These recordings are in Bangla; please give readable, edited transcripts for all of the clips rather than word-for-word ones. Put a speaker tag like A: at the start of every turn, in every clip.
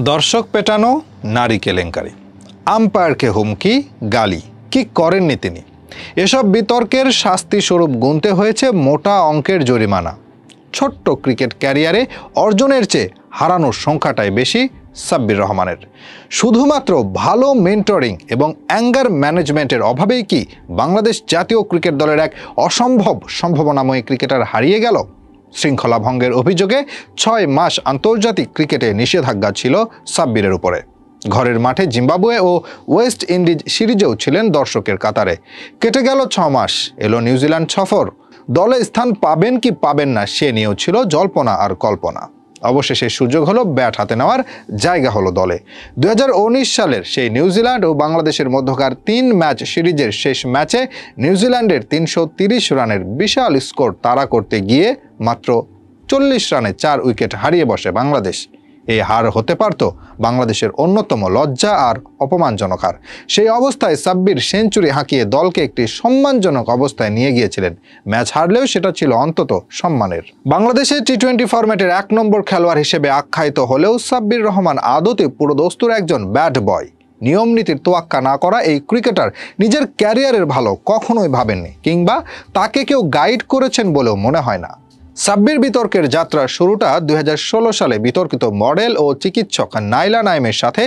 A: দর্শক পেটানো, নারী কেলেঙ্কারি, আম্পায়ারকে হুমকি, গালি, কি করেননি তিনি? এসব বিতর্কের শাস্তি স্বরূপ গুনতে হয়েছে মোটা অঙ্কের জরিমানা। ছোট্ট ক্রিকেট ক্যারিয়ারে অর্জনের চেয়ে হারানোর সংখ্যাটাই বেশি সাব্বির রহমানের। শুধুমাত্র ভালো মেন্টরিং এবং অ্যাঙ্গার ম্যানেজমেন্টের অভাবেই কি বাংলাদেশ জাতীয় ক্রিকেট দলের এক অসম্ভব সম্ভাবনাময়ী ক্রিকেটার হারিয়ে গেল? শৃঙ্খলা ভঙ্গের অভিযোগে ৬ মাস আন্তর্জাতিক ক্রিকেটে নিষেধাজ্ঞা ছিল সাব্বিরের উপরে। ঘরের মাঠে জিম্বাবুয়ে ও ওয়েস্ট ইন্ডিজ সিরিজেও ছিলেন দর্শকের কাতারে। কেটে গেল ৬ মাস, এলো নিউজিল্যান্ড সফর। দলে স্থান পাবেন কি পাবেন না সে নিয়েও ছিল জল্পনা আর কল্পনা। অবশেষে সুযোগ হলো, ব্যাট হাতে নেওয়ার জায়গা হলো দলে। ২০১৯ সালের সেই নিউজিল্যান্ড ও বাংলাদেশের মধ্যকার ৩ ম্যাচ সিরিজের শেষ ম্যাচে নিউজিল্যান্ডের ৩৩০ রানের বিশাল স্কোর তাড়া করতে গিয়ে মাত্র ৪০ রানে ৪ উইকেট হারিয়ে বসে বাংলাদেশ। এই হার হতে পারত বাংলাদেশের অন্যতম লজ্জা আর অপমানজনক হার। সেই অবস্থায় সাব্বির সেঞ্চুরি হাঁকিয়ে দলকে একটি সম্মানজনক অবস্থায় নিয়ে গিয়েছিলেন। ম্যাচ হারলেও সেটা ছিল অন্তত সম্মানের। বাংলাদেশের টি-20 ফরম্যাটের ১ নম্বর খেলোয়াড় হিসেবে আখ্যায়িত হলেও সাব্বির রহমান আদতে পুরোদস্তুর একজন ব্যাড বয়। নিয়ম নীতির তোয়াক্কা না করা এই ক্রিকেটার নিজের ক্যারিয়ারের ভালো কখনোই ভাবেননি, কিংবা তাকে কেউ গাইড করেছেন বলেও মনে হয় না। সাব্বির বিতর্কের যাত্রার শুরুটা ২০১৬ সালে বিতর্কিত মডেল ও চিকিৎসক নাইলা নাইমের সাথে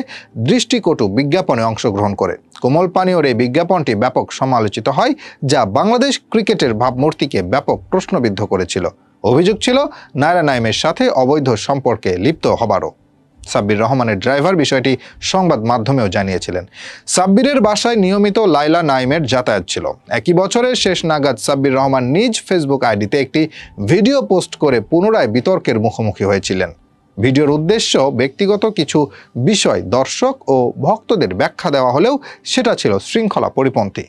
A: দৃষ্টিকটু বিজ্ঞাপনে অংশগ্রহণ করে। কোমল পানীয়র এই বিজ্ঞাপনটি ব্যাপক সমালোচিত হয়, যা বাংলাদেশ ক্রিকেটের ভাবমূর্তিকে ব্যাপক প্রশ্নবিদ্ধ করেছিল। অভিযোগ ছিল নাইলা নাইমের সাথে অবৈধ সম্পর্কে লিপ্ত হবারও। সাব্বির রহমানের ড্রাইভার বিষয়টি সংবাদ মাধ্যমেও জানিয়েছিলেন। সাব্বিরের বাসায় নিয়মিত লাইলা নাইমের যাতায়াত ছিল। একই বছরের শেষ নাগাদ সাব্বির রহমান নিজ ফেসবুক আইডিতে একটি ভিডিও পোস্ট করে পুনরায় বিতর্কের মুখোমুখি হয়েছিলেন। ভিডিওর উদ্দেশ্য ব্যক্তিগত কিছু বিষয় দর্শক ও ভক্তদের ব্যাখ্যা দেওয়া হলেও সেটা ছিল শৃঙ্খলা পরিপন্থী।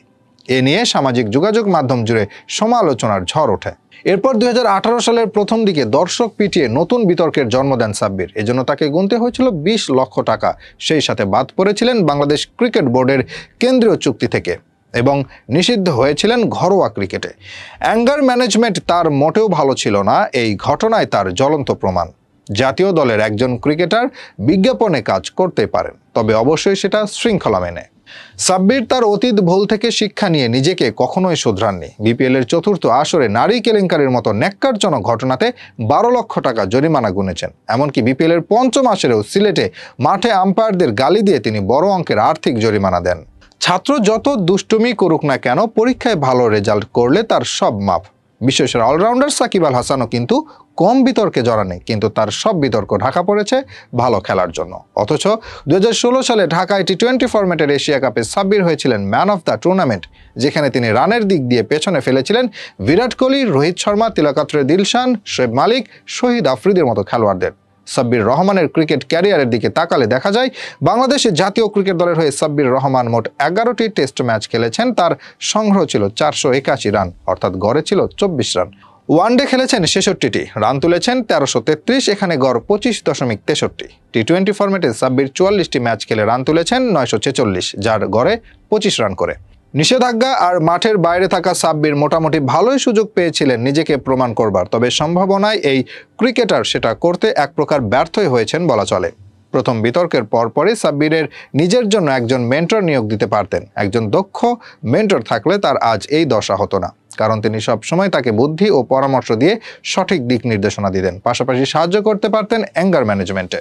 A: এ নিয়ে সামাজিক যোগাযোগ মাধ্যম জুড়ে সমালোচনার ঝড় ওঠে। এরপর ২০১৮ সালের প্রথম দিকে দর্শক পিটিয়ে নতুন বিতর্কের জন্ম দেন সাব্বির। এজন্য তাকে গুনতে হয়েছিল ২০ লক্ষ টাকা। সেই সাথে বাদ পড়েছিলেন বাংলাদেশ ক্রিকেট বোর্ডের কেন্দ্রীয় চুক্তি থেকে এবং নিষিদ্ধ হয়েছিলেন ঘরোয়া ক্রিকেটে। অ্যাঙ্গার ম্যানেজমেন্ট তার মোটেও ভালো ছিল না, এই ঘটনায় তার জ্বলন্ত প্রমাণ। জাতীয় দলের একজন ক্রিকেটার বিজ্ঞাপনে কাজ করতে পারেন, তবে অবশ্যই সেটা শৃঙ্খলা মেনে। সাব্বির তার অতীত ভুল থেকে শিক্ষা নিয়ে নিজেকে কখনোই শুধরাননি। বিপিএলের চতুর্থ আসরে নারী কেলেঙ্কারির মতো ন্যাক্কারজনক ঘটনাতে ১২ লক্ষ টাকা জরিমানা গুনেছেন। এমনকি বিপিএলের পঞ্চম আসরেও সিলেটে মাঠে আম্পায়ারদের গালি দিয়ে তিনি বড় অঙ্কের আর্থিক জরিমানা দেন। ছাত্র যত দুষ্টুমি করুক না কেন, পরীক্ষায় ভালো রেজাল্ট করলে তার সব মাফ। বিশেষের অলরাউন্ডার সাকিব আল হাসানও কিন্তু কম বিতর্কে জড়ানে, কিন্তু তার সব বিতর্ক ঢাকা পড়েছে ভালো খেলার জন্য। অথচ ২০১৬ সালে ঢাকায় টি-20 ফরম্যাটের এশিয়া কাপে সাব্বির হয়েছিলেন ম্যান অফ দ্য টুর্নামেন্ট, যেখানে তিনি রানের দিক দিয়ে পেছনে ফেলেছিলেন বিরাট কোহলি, রোহিত শর্মা, তিলকাত্রে দিলশান, শোয়েব মালিক, শহীদ আফ্রিদির মতো খেলোয়াড়দের। সাব্বির রহমানের ক্রিকেট ক্যারিয়ারের দিকে তাকালে দেখা যায় বাংলাদেশের জাতীয় ক্রিকেট দলের হয়ে সাব্বির রহমান মোট ১১টি টেস্ট ম্যাচ খেলেছেন। তার সংগ্রহ ছিল ৪৮১ রান, অর্থাৎ গড়ে ছিল ২৪ রান। ওয়ানডে খেলেছেন ৬৬টি, রান তুলেছেন ১৩৩৩, এখানে গড় ২৫.৬৩। টি-20 ফরম্যাটে সাব্বির ৪৪টি ম্যাচ খেলে রান তুলেছেন ৯৪৬, যার গড়ে ২৫ রান করে। নিষেধাজ্ঞা আর মাঠের বাইরে থাকা সাব্বির মোটামুটি ভালোই সুযোগ পেয়েছিলেন নিজেকে প্রমাণ করবার, তবে সম্ভাবনায় এই ক্রিকেটার সেটা করতে এক প্রকার ব্যর্থই হয়েছেন বলা চলে। প্রথম বিতর্কের পরপরই সাব্বিরের নিজের জন্য একজন মেন্টর নিয়োগ দিতে পারতেন। একজন দক্ষ মেন্টর থাকলে তার আজ এই দশা হতো না, কারণ তিনি সবসময় তাকে বুদ্ধি ও পরামর্শ দিয়ে সঠিক দিক নির্দেশনা দিতেন, পাশাপাশি সাহায্য করতে পারতেন অ্যাঙ্গার ম্যানেজমেন্টে।